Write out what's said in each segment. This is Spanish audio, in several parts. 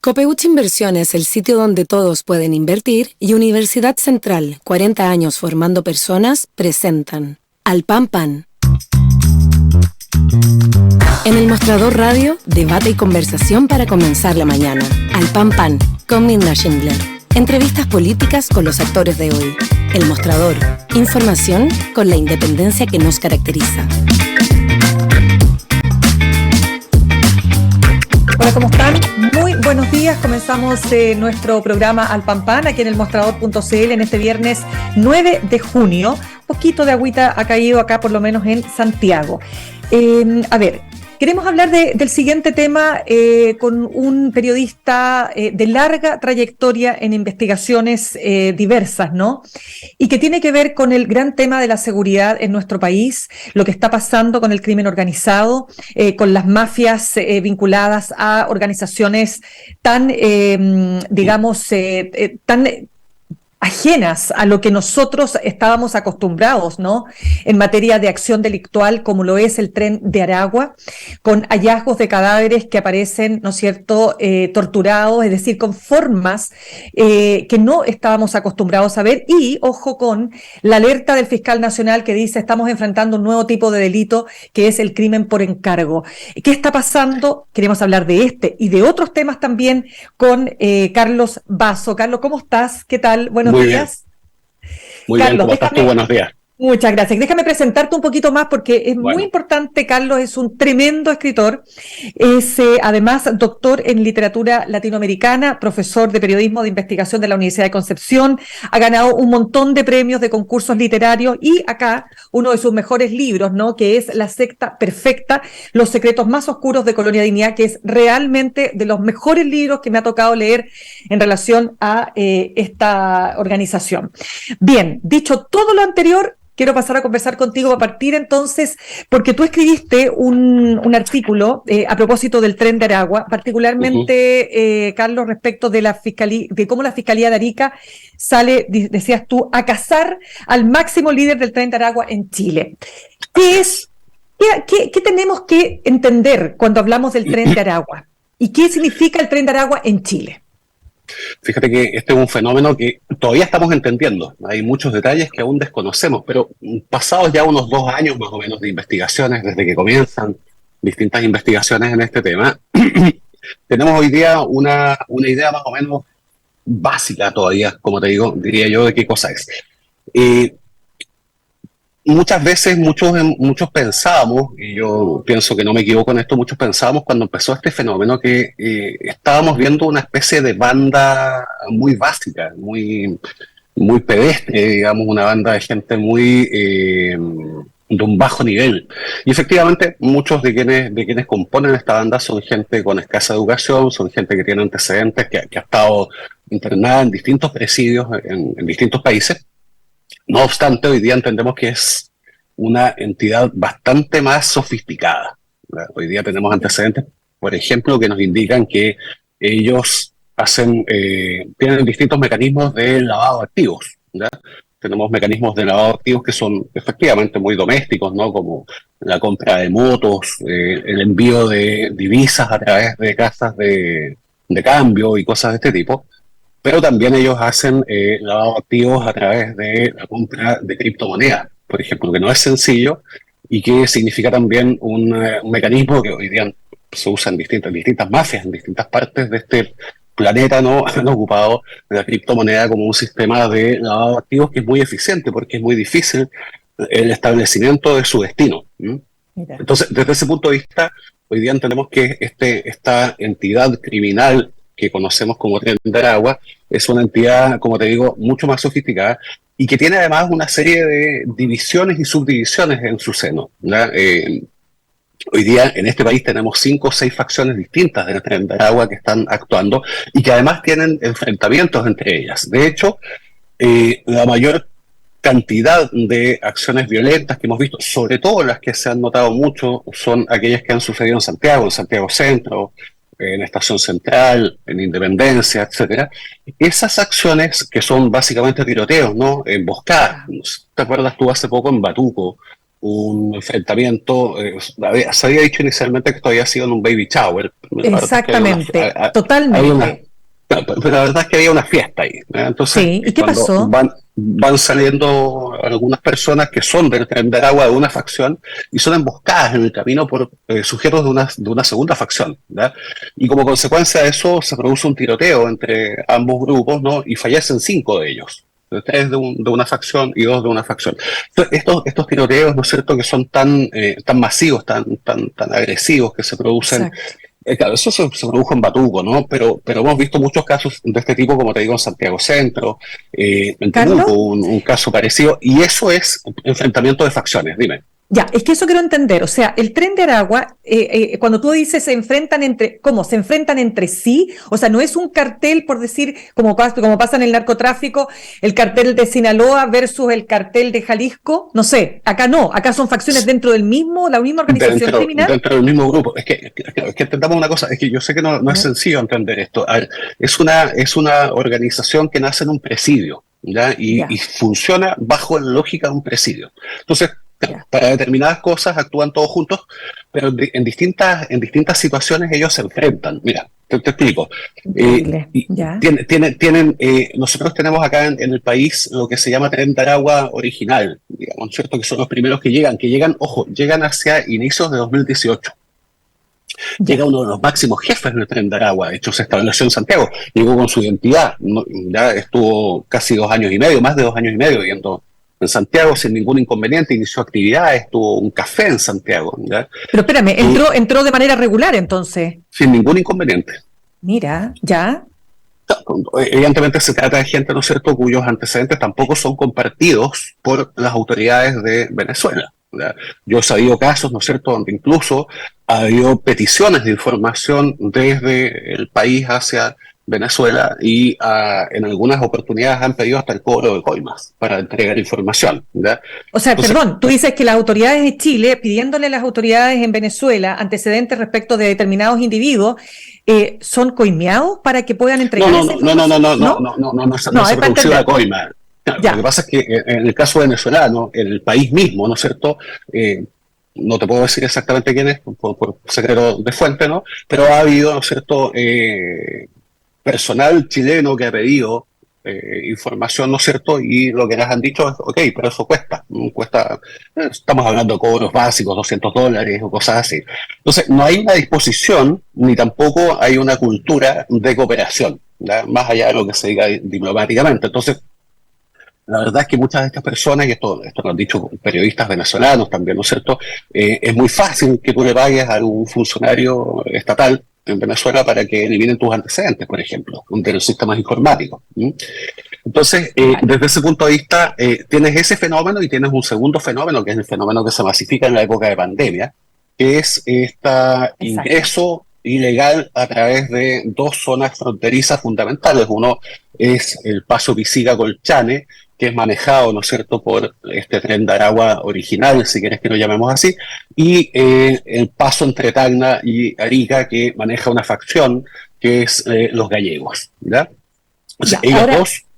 Copeuch Inversiones, el sitio donde todos pueden invertir, y Universidad Central, 40 años formando personas, presentan Al Pan Pan. En el Mostrador Radio, debate y conversación para comenzar la mañana. Al Pan Pan, con Linda Schindler. Entrevistas políticas con los actores de hoy. El Mostrador, información con la independencia que nos caracteriza. Hola, ¿cómo están? Muy buenos días. Comenzamos nuestro programa Al Pan Pan aquí en el Mostrador.cl en este viernes 9 de junio. Un poquito de agüita ha caído acá, por lo menos en Santiago. Queremos hablar del siguiente tema con un periodista de larga trayectoria en investigaciones diversas, ¿no? Y que tiene que ver con el gran tema de la seguridad en nuestro país, lo que está pasando con el crimen organizado, con las mafias vinculadas a organizaciones tan, tan ajenas a lo que nosotros estábamos acostumbrados, ¿no? En materia de acción delictual, como lo es el Tren de Aragua, con hallazgos de cadáveres que aparecen, ¿no es cierto?, torturados, es decir, con formas que no estábamos acostumbrados a ver. Y, ojo, con la alerta del fiscal nacional que dice estamos enfrentando un nuevo tipo de delito que es el crimen por encargo. ¿Qué está pasando? Queremos hablar de este y de otros temas también con Carlos Basso. Carlos, ¿cómo estás? ¿Qué tal? Buenos días. Muy Carlos, bien, ¿cómo estás tú? Buenos días. Muchas gracias. Déjame presentarte un poquito más porque es muy importante. Carlos es un tremendo escritor, es además doctor en literatura latinoamericana, profesor de periodismo de investigación de la Universidad de Concepción, ha ganado un montón de premios de concursos literarios y acá uno de sus mejores libros, ¿no?, que es La secta perfecta, los secretos más oscuros de Colonia Dignidad, que es realmente de los mejores libros que me ha tocado leer en relación a esta organización. Bien, dicho todo lo anterior, quiero pasar a conversar contigo a partir entonces, porque tú escribiste un artículo a propósito del Tren de Aragua, particularmente, Carlos, respecto de la fiscalía, de cómo la Fiscalía de Arica sale, decías tú, a cazar al máximo líder del Tren de Aragua en Chile. ¿Qué tenemos que entender cuando hablamos del Tren de Aragua? ¿Y qué significa el Tren de Aragua en Chile? Fíjate que este es un fenómeno que todavía estamos entendiendo. Hay muchos detalles que aún desconocemos, pero pasados ya unos 2 años más o menos de investigaciones, desde que comienzan distintas investigaciones en este tema, tenemos hoy día una idea más o menos básica todavía, como te digo, diría yo, de qué cosa es. Muchas veces muchos pensábamos, y yo pienso que no me equivoco en esto, muchos pensábamos cuando empezó este fenómeno que estábamos viendo una especie de banda muy básica, muy pedestre, digamos, una banda de gente muy de un bajo nivel. Y efectivamente muchos de quienes componen esta banda son gente con escasa educación, son gente que tiene antecedentes, que ha estado internada en distintos presidios en distintos países. No obstante, hoy día entendemos que es una entidad bastante más sofisticada, ¿verdad? Hoy día tenemos antecedentes, por ejemplo, que nos indican que ellos tienen distintos mecanismos de lavado de activos, ¿verdad? Tenemos mecanismos de lavado de activos que son efectivamente muy domésticos, ¿no?, como la compra de motos, el envío de divisas a través de casas de cambio y cosas de este tipo. Pero también ellos hacen lavado de activos a través de la compra de criptomonedas, por ejemplo, que no es sencillo y que significa también un mecanismo que hoy día se usa en distintas mafias, en distintas partes de este planeta, ¿no? Han ocupado la criptomoneda como un sistema de lavado de activos que es muy eficiente porque es muy difícil el establecimiento de su destino. Entonces, desde ese punto de vista, hoy día entendemos que esta entidad criminal que conocemos como Tren de Aragua es una entidad, como te digo, mucho más sofisticada y que tiene además una serie de divisiones y subdivisiones en su seno, ¿verdad? Hoy día en este país tenemos 5 o 6 facciones distintas del Tren de Aragua que están actuando y que además tienen enfrentamientos entre ellas. De hecho, la mayor cantidad de acciones violentas que hemos visto, sobre todo las que se han notado mucho, son aquellas que han sucedido en Santiago Centro, en Estación Central, en Independencia, etcétera. Esas acciones que son básicamente tiroteos, ¿no?, emboscadas. ¿Te acuerdas tú hace poco en Batuco, un enfrentamiento, se había dicho inicialmente que esto había sido en un baby shower. Exactamente, totalmente. Pero la verdad es que había una fiesta ahí, ¿no? Entonces, Sí, ¿y qué cuando pasó? van saliendo algunas personas que son del Tren de Aragua de una facción y son emboscadas en el camino por sujetos de una segunda facción, ¿verdad? Y como consecuencia de eso se produce un tiroteo entre ambos grupos, ¿no? Y fallecen 5 de ellos. 3 de una facción y 2 de una facción. Entonces, estos tiroteos, ¿no es cierto?, que son tan masivos, tan agresivos, que se producen. Exacto. Claro, eso se produjo en Batuco, ¿no? Pero hemos visto muchos casos de este tipo, como te digo, en Santiago Centro, en ¿Carlos? Temuco, un caso parecido, y eso es enfrentamiento de facciones, dime. Ya, es que eso quiero entender. O sea, el Tren de Aragua, cuando tú dices se enfrentan entre, ¿cómo? ¿Se enfrentan entre sí? O sea, no es un cartel, por decir, como pasa en el narcotráfico, el cartel de Sinaloa versus el cartel de Jalisco. No sé, acá no, acá son facciones dentro del mismo, la misma organización criminal. Dentro del mismo grupo. Es que entendamos una cosa, es que yo sé que no es sencillo entender esto. A ver, es una organización que nace en un presidio, ¿ya? Y funciona bajo la lógica de un presidio. Entonces, para determinadas cosas actúan todos juntos, pero en distintas situaciones ellos se enfrentan. Mira, te explico. Nosotros tenemos acá en el país lo que se llama Tren de Aragua original, digamos, ¿cierto? Que son los primeros que llegan, llegan hacia inicios de 2018. Llega uno de los máximos jefes del Tren de Aragua, de hecho se estableció en Santiago, llegó con su identidad, ya estuvo casi 2 años y medio, más de 2 años y medio viviendo en Santiago sin ningún inconveniente, inició actividades, tuvo un café en Santiago, ¿ya? Pero espérame, entró de manera regular entonces. Sin ningún inconveniente. Mira, ya. Evidentemente se trata de gente, ¿no es cierto?, cuyos antecedentes tampoco son compartidos por las autoridades de Venezuela, ¿ya? Yo he sabido casos, ¿no es cierto?, donde incluso ha habido peticiones de información desde el país hacia Venezuela y en algunas oportunidades han pedido hasta el cobro de coimas para entregar información, ¿ya? O sea, entonces, perdón, tú dices que las autoridades de Chile, pidiéndole a las autoridades en Venezuela antecedentes respecto de determinados individuos, ¿son coimeados para que puedan entregar esa información? No se produce la coima. Lo que pasa es que en el caso venezolano, en el país mismo, ¿no es cierto?, no te puedo decir exactamente quién es, por secreto de fuente, ¿no? Pero ha habido, ¿no es cierto?, personal chileno que ha pedido información, ¿no es cierto? Y lo que les han dicho es, ok, pero eso cuesta, estamos hablando de cobros básicos, $200 o cosas así. Entonces, no hay una disposición, ni tampoco hay una cultura de cooperación, ¿ya? Más allá de lo que se diga diplomáticamente. Entonces, la verdad es que muchas de estas personas, y esto lo han dicho periodistas venezolanos también, ¿no es cierto?, es muy fácil que tú le pagues a algún funcionario estatal en Venezuela para que eliminen tus antecedentes, por ejemplo, de los sistemas informáticos. Entonces, desde ese punto de vista, tienes ese fenómeno y tienes un segundo fenómeno, que es el fenómeno que se masifica en la época de pandemia, que es este ingreso ilegal a través de 2 zonas fronterizas fundamentales. Uno es el paso Pisiga-Colchane, que es manejado, ¿no es cierto?, por este Tren de Aragua original, si quieres que lo llamemos así, y el paso entre Tacna y Arica, que maneja una facción, que es los gallegos, ¿ya? O sea,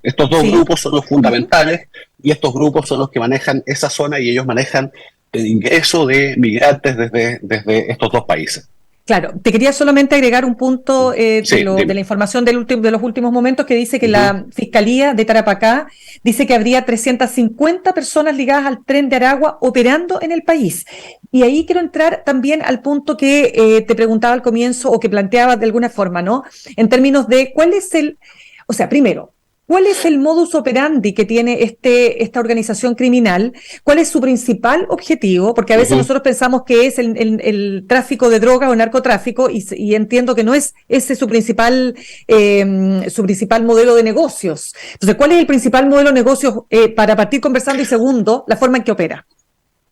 estos dos grupos son los fundamentales, y estos grupos son los que manejan esa zona, y ellos manejan el ingreso de migrantes desde estos 2 países. Claro, te quería solamente agregar un punto de la información de los últimos momentos, que dice que la Fiscalía de Tarapacá dice que habría 350 personas ligadas al Tren de Aragua operando en el país. Y ahí quiero entrar también al punto que te preguntaba al comienzo, o que planteaba de alguna forma, ¿no? En términos de primero, ¿cuál es el modus operandi que tiene esta organización criminal? ¿Cuál es su principal objetivo? Porque a veces nosotros pensamos que es el tráfico de drogas o el narcotráfico, y entiendo que no es ese su principal modelo de negocios. Entonces, ¿cuál es el principal modelo de negocios para partir conversando? Y segundo, la forma en que opera.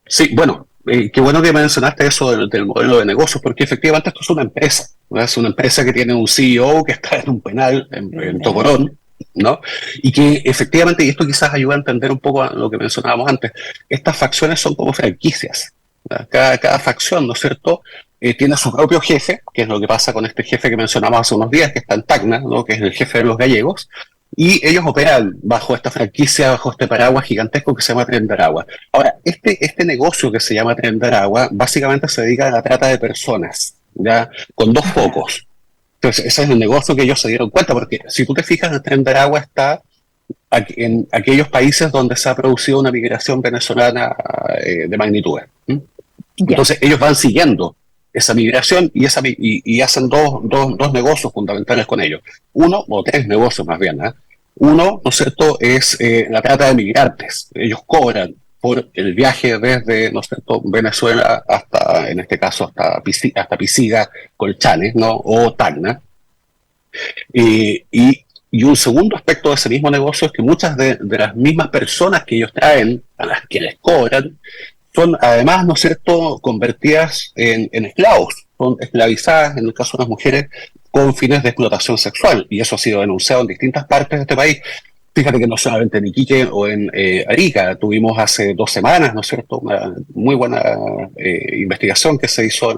Sí, bueno, qué bueno que mencionaste eso del modelo de negocios, porque efectivamente esto es una empresa, ¿no? Es una empresa que tiene un CEO que está en un penal en Tocorón, ¿no? Y que efectivamente, y esto quizás ayuda a entender un poco lo que mencionábamos antes, estas facciones son como franquicias, ¿no? Cada facción, ¿no es cierto?, tiene su propio jefe, que es lo que pasa con este jefe que mencionamos hace unos días, que está en Tacna, ¿no?, que es el jefe de los gallegos, Y ellos operan bajo esta franquicia, bajo este paraguas gigantesco que se llama Tren de Aragua. Ahora, este negocio que se llama Tren de Aragua, básicamente se dedica a la trata de personas, ¿ya? Con dos focos. Entonces, ese es el negocio que ellos se dieron cuenta, porque si tú te fijas, el Tren de Aragua está en aquellos países donde se ha producido una migración venezolana de magnitudes. Entonces, ellos van siguiendo esa migración y hacen dos negocios fundamentales con ellos. Uno, o tres negocios más bien, ¿eh? Uno, ¿no es cierto?, es la trata de migrantes. Ellos cobran por el viaje desde, ¿no es cierto?, Venezuela hasta, en este caso, hasta Pisiga, Colchanes, ¿no?, o Tacna. Y un segundo aspecto de ese mismo negocio es que muchas de las mismas personas que ellos traen, a las que les cobran, son además, ¿no es cierto?, convertidas en esclavos, son esclavizadas, en el caso de las mujeres, con fines de explotación sexual, y eso ha sido denunciado en distintas partes de este país. Fíjate que no solamente en Iquique o en Arica, tuvimos hace 2 semanas, ¿no es cierto?, una muy buena investigación que se hizo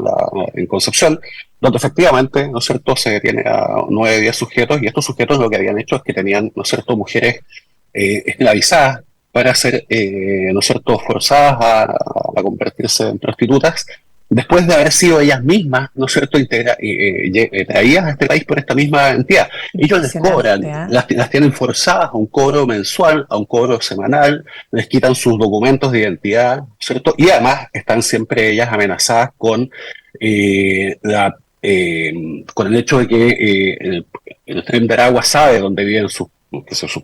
en Concepción, donde efectivamente, ¿no es cierto?, se detiene a 9 o 10 sujetos, y estos sujetos lo que habían hecho es que tenían, ¿no es cierto?, mujeres esclavizadas para ser, ¿no es cierto?, forzadas a convertirse en prostitutas, después de haber sido ellas mismas, ¿no es cierto?, traídas a este país por esta misma entidad. Ellos les cobran, las tienen forzadas a un cobro mensual, a un cobro semanal, les quitan sus documentos de identidad, ¿cierto? Y además están siempre ellas amenazadas con con el hecho de que el Tren de Aragua sabe dónde viven sus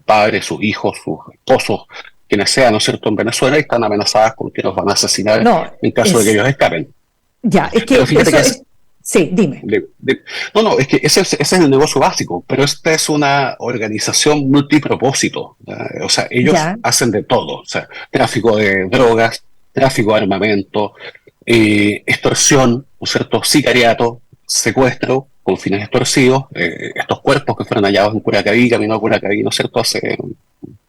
padres, sus hijos, sus esposos, quienes sean, ¿no es cierto?, en Venezuela, y están amenazadas con que los van a asesinar en caso de que ellos escapen. Ya, es que eso sí, dime. Es que ese es el negocio básico, pero esta es una organización multipropósito. O sea, ellos hacen de todo. O sea, tráfico de drogas, tráfico de armamento, extorsión, ¿no es cierto?, sicariato, secuestro con fines extorsivos. Estos cuerpos que fueron hallados en Curacaví, camino a Curacaví, ¿no es cierto?, hace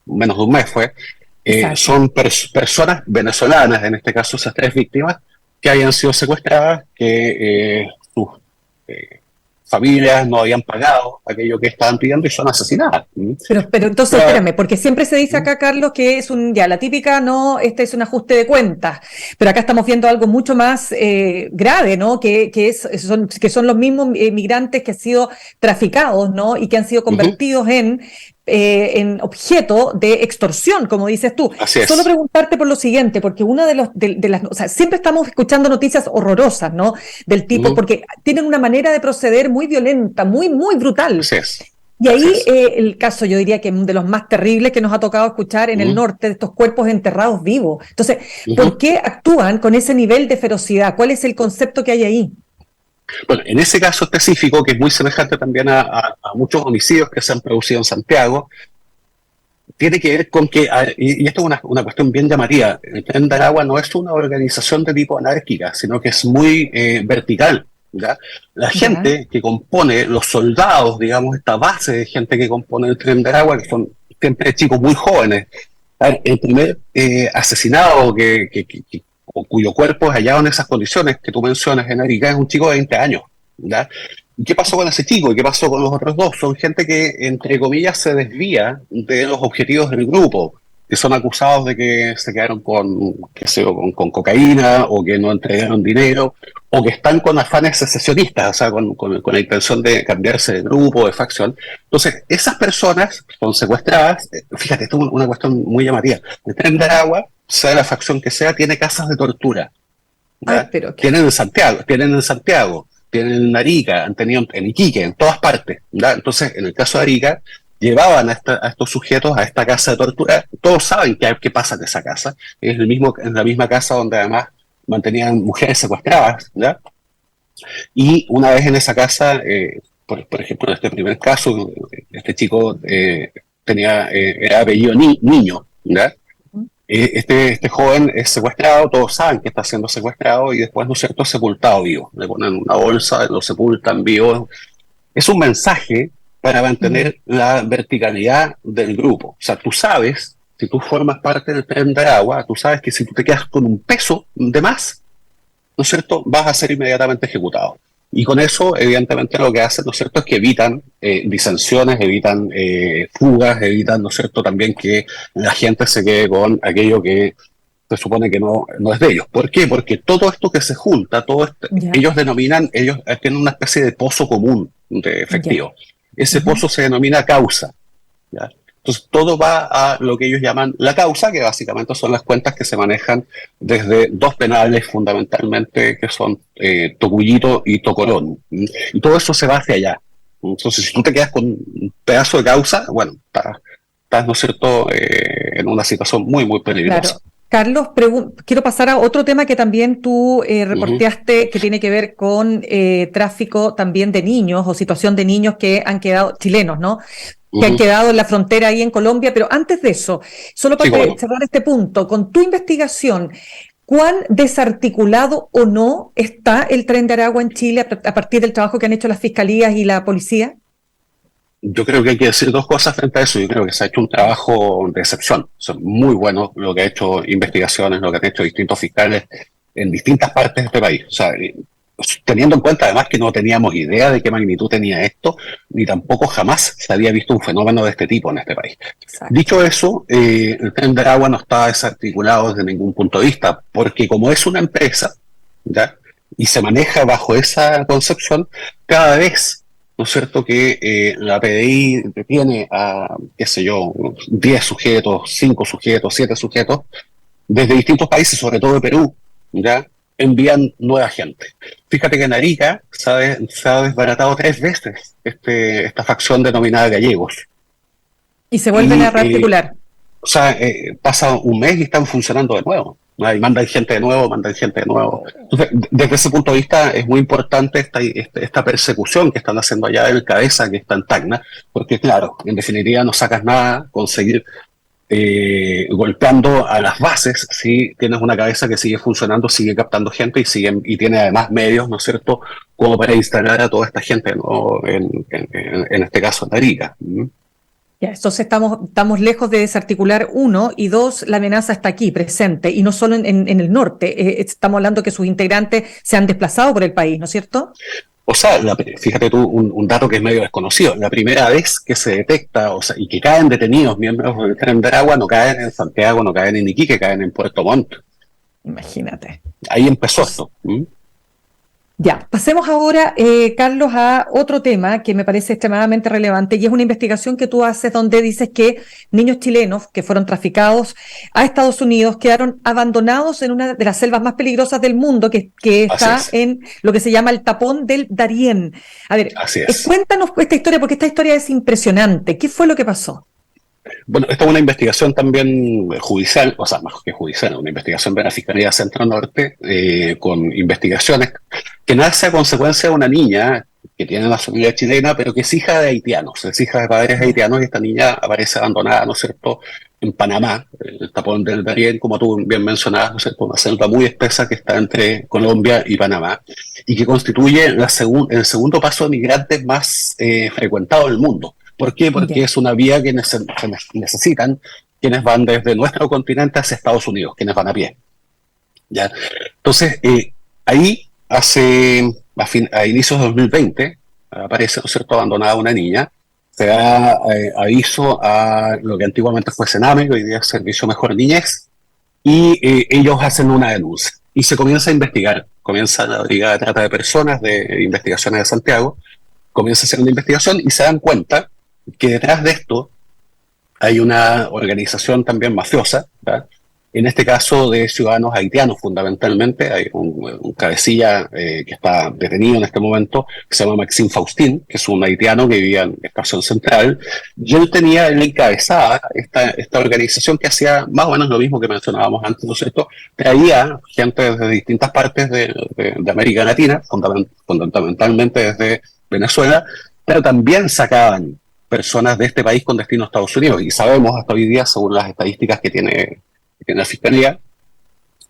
menos de un mes fue. Son personas venezolanas, en este caso esas 3 víctimas, que habían sido secuestradas, que sus familias no habían pagado aquello que estaban pidiendo y son asesinadas. Pero entonces, espérame, porque siempre se dice acá, Carlos, que es la típica, no, este es un ajuste de cuentas, pero acá estamos viendo algo mucho más grave, ¿no? Que son los mismos migrantes que han sido traficados, ¿no? Y que han sido convertidos en objeto de extorsión, como dices tú. Solo preguntarte por lo siguiente, porque una de las, o sea, siempre estamos escuchando noticias horrorosas, ¿no?, del tipo, porque tienen una manera de proceder muy violenta, muy, muy brutal. Y ahí el caso, yo diría que de los más terribles que nos ha tocado escuchar en el norte, de estos cuerpos enterrados vivos. Entonces, ¿por qué actúan con ese nivel de ferocidad? ¿Cuál es el concepto que hay ahí? Bueno, en ese caso específico, que es muy semejante también a muchos homicidios que se han producido en Santiago, tiene que ver con que, y esto es una cuestión bien llamativa, el Tren de Aragua no es una organización de tipo anárquica, sino que es muy vertical. ¿Ya? La gente que compone, los soldados, digamos, esta base de gente que compone el Tren de Aragua, que son siempre chicos muy jóvenes. El primer asesinado cuyo cuerpo es hallado en esas condiciones que tú mencionas en Arica es un chico de 20 años. ¿Ya? ¿Y qué pasó con ese chico? ¿Y qué pasó con los otros 2? Son gente que, entre comillas, se desvía de los objetivos del grupo, que son acusados de que se quedaron con cocaína, o que no entregaron dinero, o que están con afanes secesionistas, o sea, con la intención de cambiarse de grupo, de facción. Entonces, esas personas son secuestradas. Fíjate, esto es una cuestión muy llamativa. El Tren de Aragua, sea la facción que sea, tiene casas de tortura. Tienen en Santiago, tienen en Arica, han tenido en Iquique, en todas partes. ¿Ya? Entonces, en el caso de Arica, llevaban a estos sujetos a esta casa de tortura. Todos saben qué pasa en esa casa. Es la misma casa donde además mantenían mujeres secuestradas, ¿ya? Y una vez en esa casa, por ejemplo, en este primer caso, este chico era apellido Niño, ¿ya? Este joven es secuestrado, todos saben que está siendo secuestrado, y después, ¿no es cierto?, sepultado vivo. Le ponen una bolsa, lo sepultan vivo. Es un mensaje para mantener la verticalidad del grupo. O sea, tú sabes, si tú formas parte del Tren de Aragua, tú sabes que si tú te quedas con un peso de más, ¿no es cierto?, vas a ser inmediatamente ejecutado. Y con eso, evidentemente, lo que hacen, ¿no es cierto?, es que evitan disensiones, evitan fugas, evitan, ¿no es cierto?, también que la gente se quede con aquello que se supone que no es de ellos. ¿Por qué? Porque todo esto que se junta, ellos tienen una especie de pozo común de efectivo. Ese pozo se denomina causa, ¿ya? Entonces, todo va a lo que ellos llaman la causa, que básicamente son las cuentas que se manejan desde dos penales fundamentalmente, que son Tocuyito y Tocorón. Y todo eso se va hacia allá. Entonces, si tú te quedas con un pedazo de causa, bueno, estás, ¿no es cierto?, en una situación muy, muy peligrosa. Claro. Carlos, quiero pasar a otro tema que también tú reporteaste, que tiene que ver con tráfico también de niños o situación de niños que han quedado, chilenos, ¿no?, que han quedado en la frontera ahí en Colombia. Pero antes de eso, solo para cerrar este punto, con tu investigación, ¿cuán desarticulado o no está el Tren de Aragua en Chile a partir del trabajo que han hecho las fiscalías y la policía? Yo creo que hay que decir dos cosas frente a eso. Yo creo que se ha hecho un trabajo de excepción. O muy bueno lo que ha hecho investigaciones, lo que han hecho distintos fiscales en distintas partes de este país. O sea, teniendo en cuenta además que no teníamos idea de qué magnitud tenía esto, ni tampoco jamás se había visto un fenómeno de este tipo en este país. Exacto. Dicho eso, el Tren de Aragua no está desarticulado desde ningún punto de vista, porque como es una empresa, ¿ya?, y se maneja bajo esa concepción, cada vez, ¿no es cierto?, que la PDI detiene a, 10 sujetos, 5 sujetos, 7 sujetos, desde distintos países, sobre todo de Perú, ¿ya?, envían nueva gente. Fíjate que en Arica se ha desbaratado 3 veces esta facción denominada gallegos. Y se vuelven a rearticular. Pasa un mes y están funcionando de nuevo. Y mandan gente de nuevo. Entonces, desde ese punto de vista es muy importante esta persecución que están haciendo allá en Cabeza, que está en Tacna, porque claro, en definitiva no sacas nada con seguir golpeando a las bases si tienes una cabeza que sigue funcionando, sigue captando gente y tiene además medios, ¿no es cierto?, como para instalar a toda esta gente, ¿no?, en este caso en Arica. Ya, entonces estamos lejos de desarticular, uno, y dos, la amenaza está aquí, presente, y no solo en el norte. Estamos hablando que sus integrantes se han desplazado por el país, ¿no es cierto? O sea, fíjate tú, un dato que es medio desconocido. La primera vez que se detecta, y que caen detenidos miembros del Tren de Aragua, no caen en Santiago, no caen en Iquique, caen en Puerto Montt. Imagínate. Ahí empezó esto. Ya, pasemos ahora, Carlos, a otro tema que me parece extremadamente relevante, y es una investigación que tú haces donde dices que niños chilenos que fueron traficados a Estados Unidos quedaron abandonados en una de las selvas más peligrosas del mundo, que está en lo que se llama el Tapón del Darién. A ver, cuéntanos esta historia, porque esta historia es impresionante. ¿Qué fue lo que pasó? Bueno, esta es una investigación también judicial, o sea, más que judicial, una investigación de la Fiscalía Centro Norte, con investigaciones que nace a consecuencia de una niña que tiene nacionalidad chilena, pero que es hija de haitianos, es hija de padres haitianos, y esta niña aparece abandonada, ¿no es cierto?, en Panamá, el Tapón del Darién, como tú bien mencionabas, ¿no es cierto?, una selva muy espesa que está entre Colombia y Panamá, y que constituye el segundo paso de migrantes más frecuentado del mundo. ¿Por qué? Porque es una vía que necesitan quienes van desde nuestro continente hacia Estados Unidos, quienes van a pie. ¿Ya? Entonces, ahí, a inicios de 2020, aparece, ¿no es cierto?, abandonada una niña. Se da aviso a lo que antiguamente fue Sename, que hoy día es Servicio Mejor Niñez, y ellos hacen una denuncia. Y se comienza a investigar. Comienza la Brigada de Trata de Personas de Investigaciones de Santiago, comienza a hacer una investigación y se dan cuenta que detrás de esto hay una organización también mafiosa, ¿verdad?, en este caso de ciudadanos haitianos fundamentalmente. Hay un cabecilla que está detenido en este momento, que se llama Maxime Faustín, que es un haitiano que vivía en Estación Central, y él encabezaba esta organización que hacía más o menos lo mismo que mencionábamos antes, ¿no es cierto?, traía gente desde distintas partes de América Latina, fundamentalmente desde Venezuela, pero también sacaban personas de este país con destino a Estados Unidos, y sabemos hasta hoy día, según las estadísticas que tiene la Fiscalía,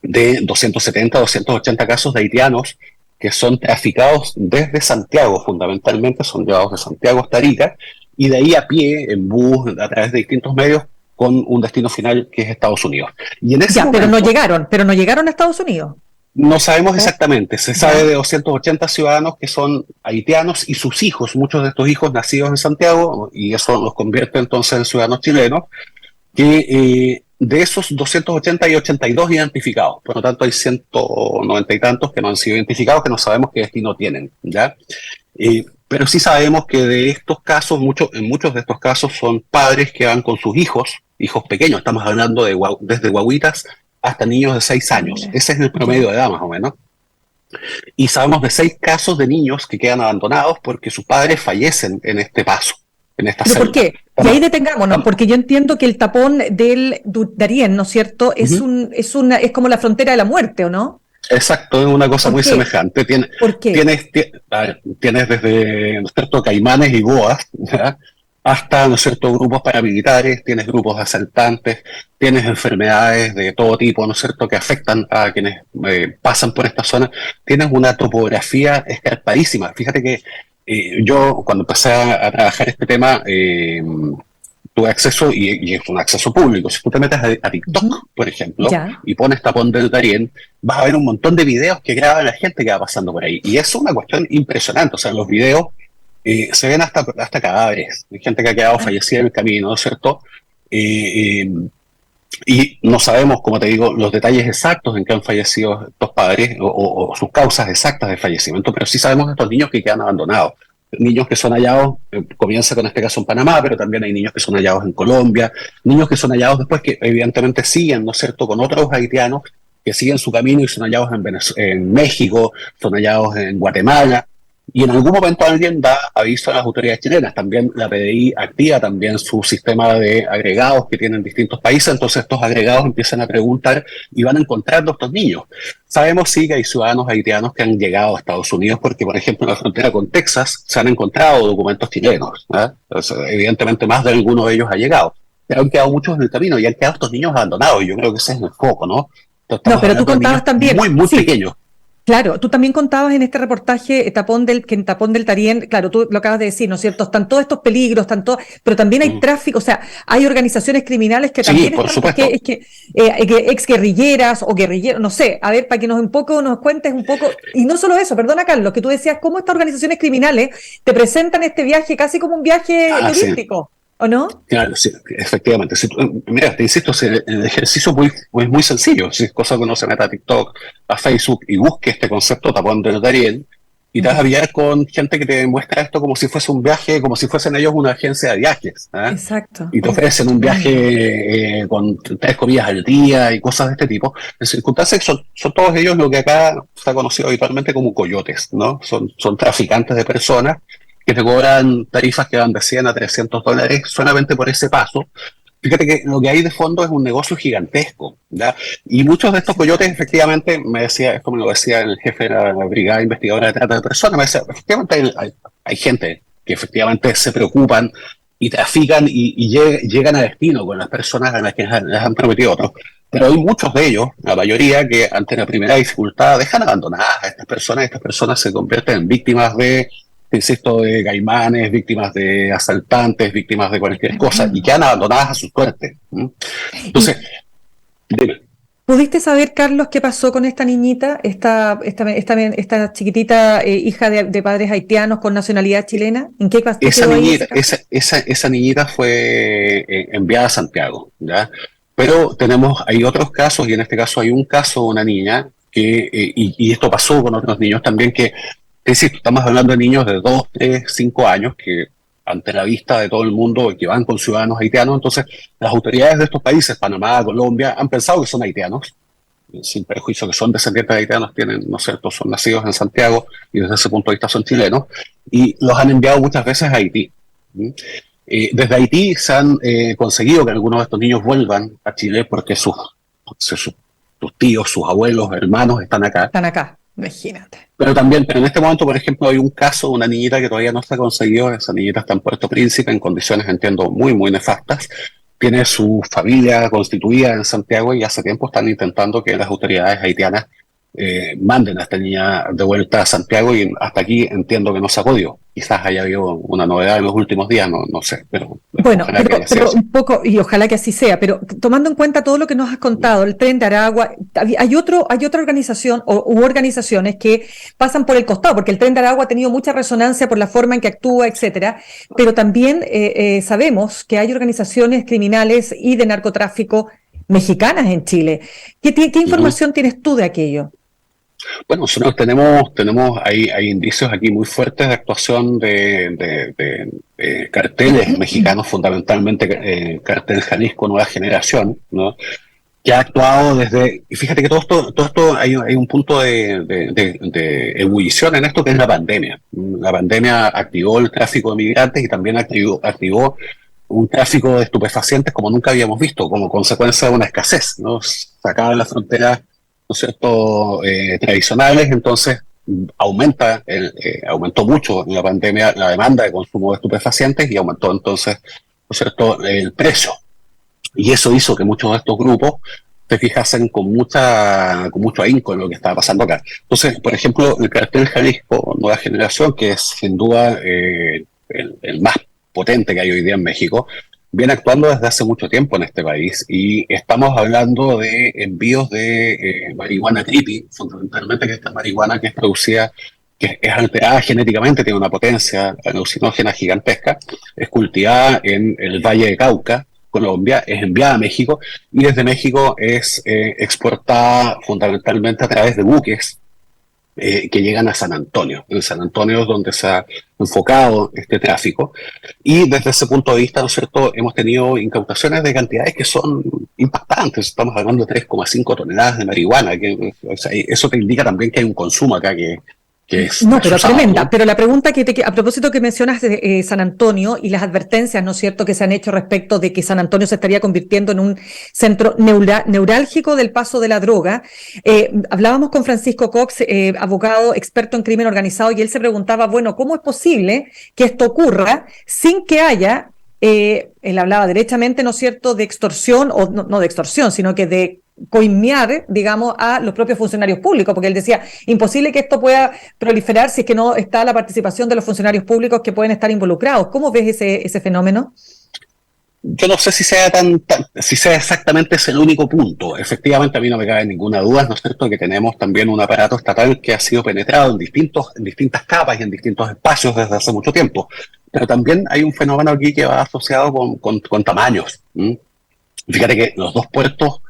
de 270, 280 casos de haitianos que son traficados desde Santiago, fundamentalmente son llevados de Santiago hasta Arica, y de ahí a pie, en bus, a través de distintos medios, con un destino final que es Estados Unidos. Y en ese momento, pero no llegaron a Estados Unidos. No sabemos exactamente, se sabe de 280 ciudadanos que son haitianos y sus hijos, muchos de estos hijos nacidos en Santiago, y eso los convierte entonces en ciudadanos chilenos, que de esos 280 hay 82 identificados, por lo tanto hay 190 y tantos que no han sido identificados, que no sabemos qué destino tienen, ¿ya? Pero sí sabemos que de estos casos, en muchos de estos casos son padres que van con sus hijos pequeños, estamos hablando de desde guaguitas hasta niños de 6 años. Ese es el promedio de edad, más o menos. Y sabemos de 6 casos de niños que quedan abandonados porque sus padres fallecen en este paso, en esta ¿Pero selva. por qué? Y ahí detengámonos, porque yo entiendo que el tapón del Darién, ¿no es cierto? Es como la frontera de la muerte, ¿o no? Exacto, es una cosa muy semejante. ¿Por qué? Tienes desde, ¿no es cierto?, caimanes y boas, ¿ya?, hasta, ¿no es cierto?, grupos paramilitares, tienes grupos de asaltantes, tienes enfermedades de todo tipo, ¿no es cierto?, que afectan a quienes pasan por esta zona. Tienes una topografía escarpadísima. Fíjate que yo, cuando empecé a trabajar este tema, tuve acceso, y es un acceso público. Si tú te metes a TikTok, por ejemplo, y pones Tapón del Darién, vas a ver un montón de videos que graban la gente que va pasando por ahí. Y es una cuestión impresionante. O sea, en los videos se ven hasta cadáveres, hay gente que ha quedado fallecida en el camino, ¿no es cierto? Y no sabemos, como te digo, los detalles exactos en que han fallecido estos padres o sus causas exactas de fallecimiento, pero sí sabemos de estos niños que quedan abandonados. Niños que son hallados, comienza con este caso en Panamá, pero también hay niños que son hallados en Colombia, niños que son hallados después que evidentemente siguen, ¿no es cierto?, con otros haitianos que siguen su camino y son hallados en México, son hallados en Guatemala. Y en algún momento alguien da aviso a las autoridades chilenas. También la PDI activa también su sistema de agregados que tienen distintos países. Entonces estos agregados empiezan a preguntar y van encontrando a estos niños. Sabemos sí que hay ciudadanos haitianos que han llegado a Estados Unidos porque, por ejemplo, en la frontera con Texas se han encontrado documentos chilenos, ¿eh? Entonces, evidentemente más de alguno de ellos ha llegado. Pero han quedado muchos en el camino y han quedado estos niños abandonados. Y yo creo que ese es el foco, ¿no? No, pero tú contabas también. Muy pequeños. Claro, tú también contabas en este reportaje que en Tapón del Darién, claro, tú lo acabas de decir, ¿no es cierto? Están todos estos peligros, pero también hay tráfico, o sea, hay organizaciones criminales que también por supuesto. que exguerrilleras o guerrilleros, no sé, a ver, para que nos cuentes un poco, y no solo eso, perdona Carlos, que tú decías cómo estas organizaciones criminales te presentan este viaje casi como un viaje turístico. Sí. ¿O no? Claro, sí, efectivamente. Mira, te insisto, el ejercicio es muy sencillo. Si es cosa que uno se meta a TikTok, a Facebook y busque este concepto Tapón del Darién, y te vas a pillar con gente que te muestra esto como si fuese un viaje, como si fuesen ellos una agencia de viajes. ¿eh? Exacto. Y te ofrecen un viaje con 3 comidas al día y cosas de este tipo. En circunstancias que son todos ellos lo que acá se ha conocido habitualmente como coyotes, ¿no? Son traficantes de personas que te cobran tarifas que van de $100 a $300 solamente por ese paso. Fíjate que lo que hay de fondo es un negocio gigantesco, ¿ya? Y muchos de estos coyotes, efectivamente, esto me lo decía el jefe de la brigada investigadora de trata de personas, me decía, efectivamente hay gente que efectivamente se preocupan y trafican y llegan a destino con las personas a las que les han prometido otros. Pero hay muchos de ellos, la mayoría, que ante la primera dificultad dejan abandonadas a estas personas se convierten en víctimas de, insisto, de gaimanes, víctimas de asaltantes, víctimas de cualquier cosa, y quedan abandonadas a su suerte. Entonces, dime. ¿Pudiste saber, Carlos, qué pasó con esta niñita, esta chiquitita hija de padres haitianos con nacionalidad chilena? ¿En qué pasó? Esa niñita fue enviada a Santiago, ¿ya? Pero hay otros casos, y en este caso hay un caso de una niña que, y esto pasó con otros niños también, que estamos hablando de niños de 2, 3, 5 años que ante la vista de todo el mundo que van con ciudadanos haitianos, entonces las autoridades de estos países, Panamá, Colombia, han pensado que son haitianos, sin perjuicio que son descendientes de haitianos, ¿no es cierto?, son nacidos en Santiago y desde ese punto de vista son chilenos, y los han enviado muchas veces a Haití. Desde Haití se han conseguido que algunos de estos niños vuelvan a Chile porque sus tíos, sus abuelos, hermanos están acá. Están acá. Imagínate. Pero en este momento, por ejemplo, hay un caso de una niñita que todavía no se ha conseguido. Esa niñita está en Puerto Príncipe en condiciones, entiendo, muy, muy nefastas. Tiene su familia constituida en Santiago y hace tiempo están intentando que las autoridades haitianas manden a esta niña de vuelta a Santiago, y hasta aquí entiendo que no se ha podido. Quizás haya habido una novedad en los últimos días, no sé, pero bueno, pero un poco, y ojalá que así sea, pero tomando en cuenta todo lo que nos has contado, el Tren de Aragua, hay otra organización u organizaciones que pasan por el costado, porque el Tren de Aragua ha tenido mucha resonancia por la forma en que actúa, etcétera, pero también sabemos que hay organizaciones criminales y de narcotráfico mexicanas en Chile. ¿Qué información tienes tú de aquello? Bueno, nosotros hay indicios aquí muy fuertes de actuación de carteles mexicanos, fundamentalmente cartel Jalisco Nueva Generación, ¿no? Que ha actuado desde, y fíjate que todo esto hay un punto de ebullición en esto, que es la pandemia. La pandemia activó el tráfico de migrantes y también activó un tráfico de estupefacientes como nunca habíamos visto, como consecuencia de una escasez, ¿no? Sacaban las fronteras, ¿no es cierto?, tradicionales, entonces aumentó mucho en la pandemia la demanda de consumo de estupefacientes, y aumentó entonces, ¿no es cierto?, el precio. Y eso hizo que muchos de estos grupos se fijasen con mucho ahínco en lo que estaba pasando acá. Entonces, por ejemplo, el cartel Jalisco Nueva Generación, que es sin duda el más potente que hay hoy día en México, viene actuando desde hace mucho tiempo en este país, y estamos hablando de envíos de marihuana creepy, fundamentalmente, que esta marihuana que es producida, que es alterada genéticamente, tiene una potencia alucinógena gigantesca, es cultivada en el Valle de Cauca, Colombia, es enviada a México, y desde México es exportada fundamentalmente a través de buques que llegan a San Antonio. En San Antonio es donde se ha enfocado este tráfico, y desde ese punto de vista, ¿no es cierto?, hemos tenido incautaciones de cantidades que son impactantes. Estamos hablando de 3,5 toneladas de marihuana, o sea, eso te indica también que hay un consumo acá que es no, pero usado, tremenda. ¿no? Pero la pregunta a propósito que mencionas de San Antonio y las advertencias, ¿no es cierto?, que se han hecho respecto de que San Antonio se estaría convirtiendo en un centro neurálgico del paso de la droga. Hablábamos con Francisco Cox, abogado experto en crimen organizado, y él se preguntaba, bueno, ¿cómo es posible que esto ocurra sin que haya, él hablaba derechamente, ¿no es cierto?, de extorsión, o no de extorsión, sino que de coimear, digamos, a los propios funcionarios públicos, porque él decía, imposible que esto pueda proliferar si es que no está la participación de los funcionarios públicos que pueden estar involucrados. ¿Cómo ves ese fenómeno? Yo no sé si sea exactamente ese el único punto. Efectivamente, a mí no me cabe ninguna duda, ¿no es cierto?, que tenemos también un aparato estatal que ha sido penetrado en distintas capas y en distintos espacios desde hace mucho tiempo. Pero también hay un fenómeno aquí que va asociado con tamaños. Fíjate que los dos puertos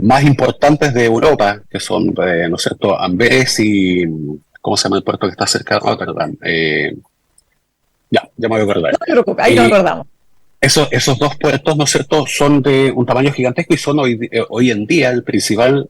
más importantes de Europa, que son, ¿no es cierto?, Amberes y, ¿cómo se llama el puerto que está cerca? Oh, perdón. Ya me voy a acordar. No te preocupes, ahí nos acordamos. Esos dos puertos, ¿no es cierto?, son de un tamaño gigantesco, y son hoy en día el principal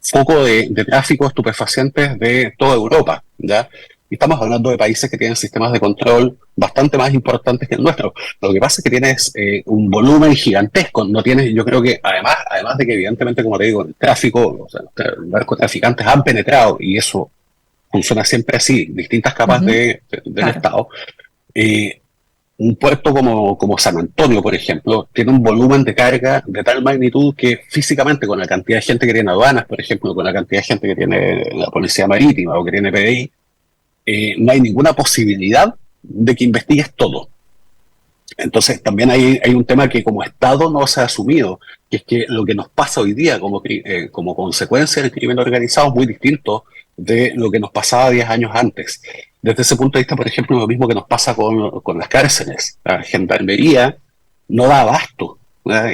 foco de tráfico de estupefacientes de toda Europa, ¿ya? Y estamos hablando de países que tienen sistemas de control bastante más importantes que el nuestro. Lo que pasa es que tienes un volumen gigantesco. No tienes, yo creo que además de que evidentemente, como te digo, el tráfico, o sea, los narcotraficantes han penetrado, y eso funciona siempre así, distintas capas del Estado. Un puerto como San Antonio, por ejemplo, tiene un volumen de carga de tal magnitud que físicamente, con la cantidad de gente que tiene aduanas, por ejemplo, con la cantidad de gente que tiene la Policía Marítima o que tiene PDI, no hay ninguna posibilidad de que investigues todo. Entonces también hay un tema que como Estado no se ha asumido, que es que lo que nos pasa hoy día como consecuencia del crimen organizado es muy distinto de lo que nos pasaba 10 años antes. Desde ese punto de vista, por ejemplo, lo mismo que nos pasa con las cárceles. La gendarmería no da abasto.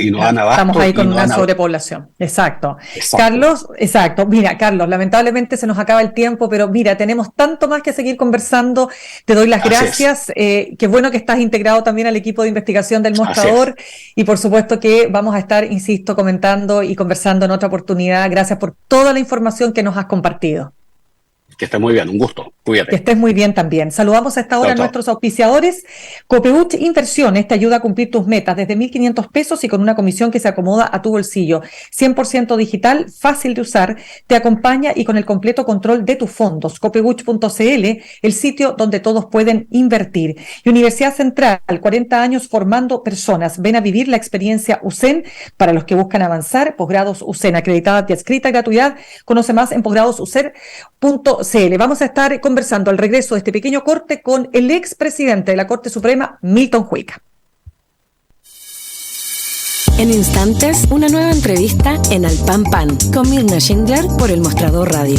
Y no dan abasto. Estamos ahí con una sobrepoblación. Exacto. Carlos, exacto. Mira, Carlos, lamentablemente se nos acaba el tiempo, pero mira, tenemos tanto más que seguir conversando. Te doy las gracias. Qué bueno que estás integrado también al equipo de investigación del Mostrador. Y por supuesto que vamos a estar, insisto, comentando y conversando en otra oportunidad. Gracias por toda la información que nos has compartido. Que estés muy bien, un gusto. Cuídate. Que estés muy bien también. Saludamos a esta hora a nuestros auspiciadores. Copeuch Inversiones te ayuda a cumplir tus metas desde 1.500 pesos y con una comisión que se acomoda a tu bolsillo. 100% digital, fácil de usar, te acompaña y con el completo control de tus fondos. Copeuch.cl, el sitio donde todos pueden invertir. Y Universidad Central, 40 años formando personas. Ven a vivir la experiencia USEN para los que buscan avanzar. Posgrados USEN, acreditada y adscrita, gratuidad. Conoce más en posgradosusen.cl. Vamos a estar conversando al regreso de este pequeño corte con el expresidente de la Corte Suprema, Milton Huica. En instantes, una nueva entrevista en Al Pan Pan con Mirna Schindler por El Mostrador Radio.